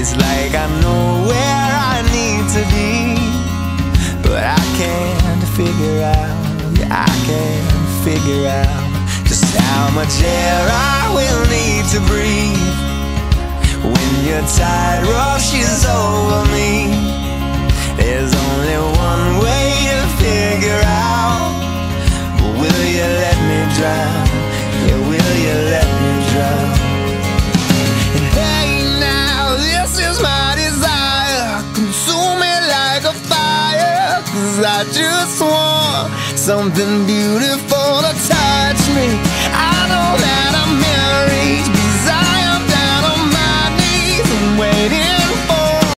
It's like I know where I need to be, but I can't figure out, yeah, I can't figure out just how much air I will need to breathe when your tide rushes over me. There's only one way to figure out, but will you let me drown? Yeah, will you let me drown? And hey now, this is my desire, consume me like a fire, 'cause I just want something beautiful to touch me.